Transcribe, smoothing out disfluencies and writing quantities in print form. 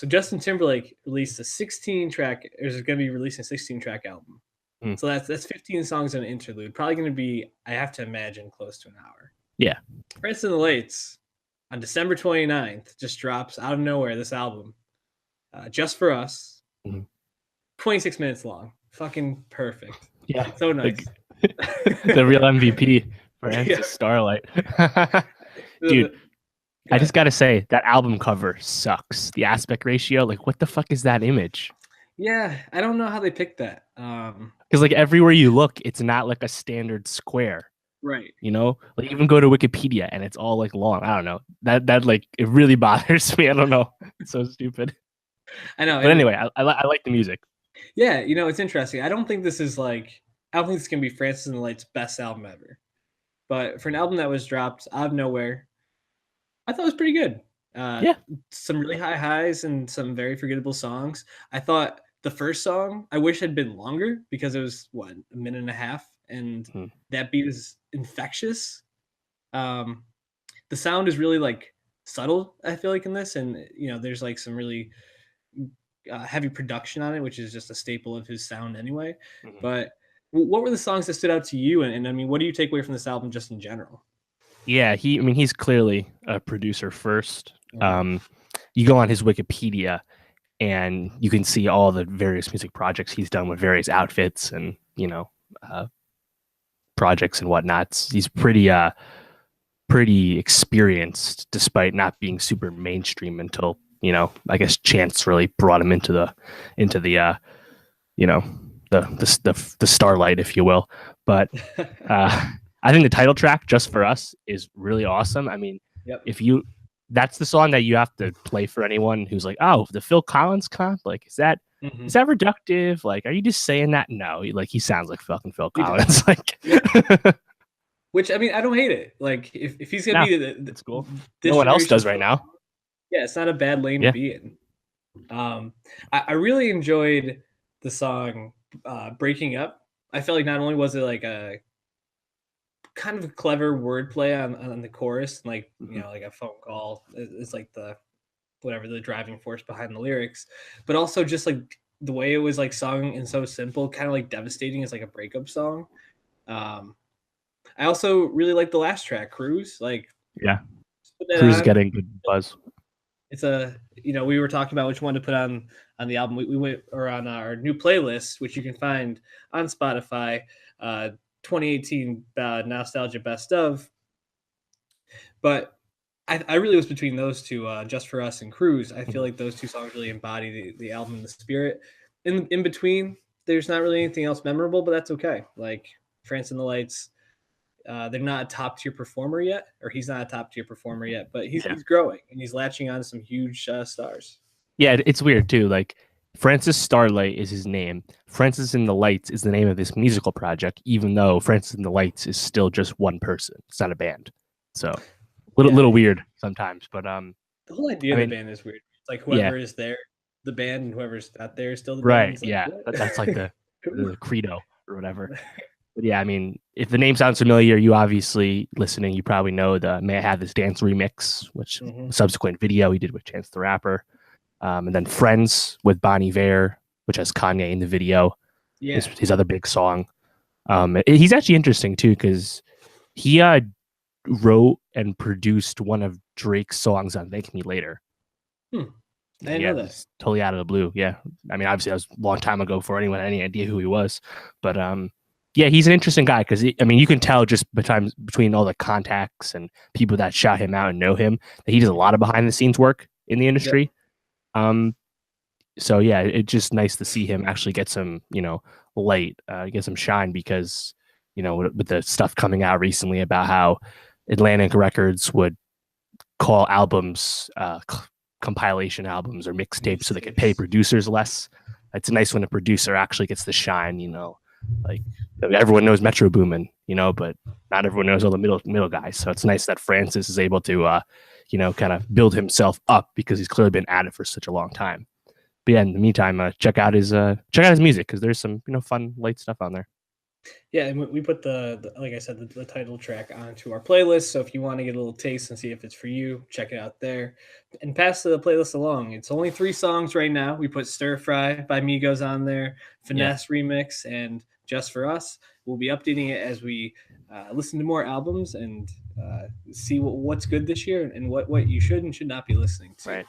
So Justin Timberlake released a 16 track, or is going to be releasing a 16 track album. So that's 15 songs and an interlude. Probably going to be, I have to imagine, close to an hour. Yeah. Prince and the Lights on December 29th just drops out of nowhere this album. Just for Us. 26 minutes long. Fucking perfect. Yeah. So nice. The real MVP, Francis Starlight. Dude, I just got to say, that album cover sucks. The aspect ratio, like, what the fuck is that image? Yeah, I don't know how they picked that. Because, like, everywhere you look, it's not like a standard square. Right. You know, like, even go to Wikipedia and it's all like long. I don't know. That like, it really bothers me. I don't know. It's so stupid. I know. But anyway, I like the music. Yeah, it's interesting. I don't think this is going to be Francis and the Light's best album ever. But for an album that was dropped out of nowhere, I thought it was pretty good. Yeah. Some really high highs and some very forgettable songs. I thought the first song, I wish had been longer because it was, a minute and a half. And that beat is infectious. The sound is really, like, subtle, I feel like, in this. And, there's, like, some really heavy production on it, which is just a staple of his sound anyway. But what were the songs that stood out to you? And I mean, what do you take away from this album just in general? Yeah, he's clearly a producer first. You go on his Wikipedia and you can see all the various music projects he's done with various outfits and, projects and whatnot. He's pretty experienced despite not being super mainstream until, I guess Chance really brought him into the starlight, if you will. But I think the title track, Just for Us, is really awesome. I mean, that's the song that you have to play for anyone who's like, oh, the Phil Collins comp, like, is that reductive? Like, are you just saying that? No, like, he sounds like fucking Phil Collins. Like, which, I mean, I don't hate it. Like, if he's gonna be that's cool. No one else does right now. Yeah, it's not a bad lane to be in. I really enjoyed the song Breaking Up. I felt like not only was it like a kind of a clever wordplay on the chorus, like, like a phone call is like the driving force behind the lyrics, but also just like the way it was like sung and so simple, kind of like devastating as like a breakup song. I also really like the last track, Cruise. Like, Cruise is getting good buzz. It's we were talking about which one to put on the album. We went on our new playlist, which you can find on Spotify, 2018 Nowstalgia Best Of. But I really was between those two, Just for Us and Cruise. I feel like those two songs really embody the album and the spirit. In between, there's not really anything else memorable, but that's okay. Like France and the Lights, they're not a top tier performer yet, or he's not a top tier performer yet, but he's growing and he's latching on to some huge stars. Yeah, it's weird too. Like, Francis Starlight is his name. Francis and the Lights is the name of this musical project, even though Francis and the Lights is still just one person. It's not a band. So little weird sometimes, but the whole idea of the band is weird. It's like whoever is there, the band, and whoever's not there is still the band. Right. Yeah. That's like the credo or whatever. But yeah, I mean, if the name sounds familiar, you obviously listening, you probably know the May I Have This Dance remix, which subsequent video he did with Chance the Rapper. And then Friends with Bon Iver, which has Kanye in the video. Yeah. His other big song. He's actually interesting too, because he wrote and produced one of Drake's songs on Thank Me Later. I didn't know that. Totally out of the blue. Yeah. I mean, obviously that was a long time ago before anyone had any idea who he was. But yeah, he's an interesting guy because, I mean, you can tell just between all the contacts and people that shout him out and know him that he does a lot of behind the scenes work in the industry. Yep. So yeah, it's just nice to see him actually get some, light, get some shine, because, with the stuff coming out recently about how Atlantic Records would call albums compilation albums or mixtapes so they could pay producers less. It's nice when a producer actually gets the shine, like everyone knows Metro Boomin, but not everyone knows all the middle guys. So it's nice that Francis is able to, kind of build himself up because he's clearly been at it for such a long time. But yeah, in the meantime, check out his music because there's some, fun, light stuff on there. Yeah, and we put the like I said, the title track onto our playlist. So if you want to get a little taste and see if it's for you, check it out there, and pass the playlist along. It's only 3 songs right now. We put "Stir Fry" by Migos on there, Yeah, "Finesse" remix, and "Just for Us." We'll be updating it as we listen to more albums and see what's good this year and what you should and should not be listening to. right.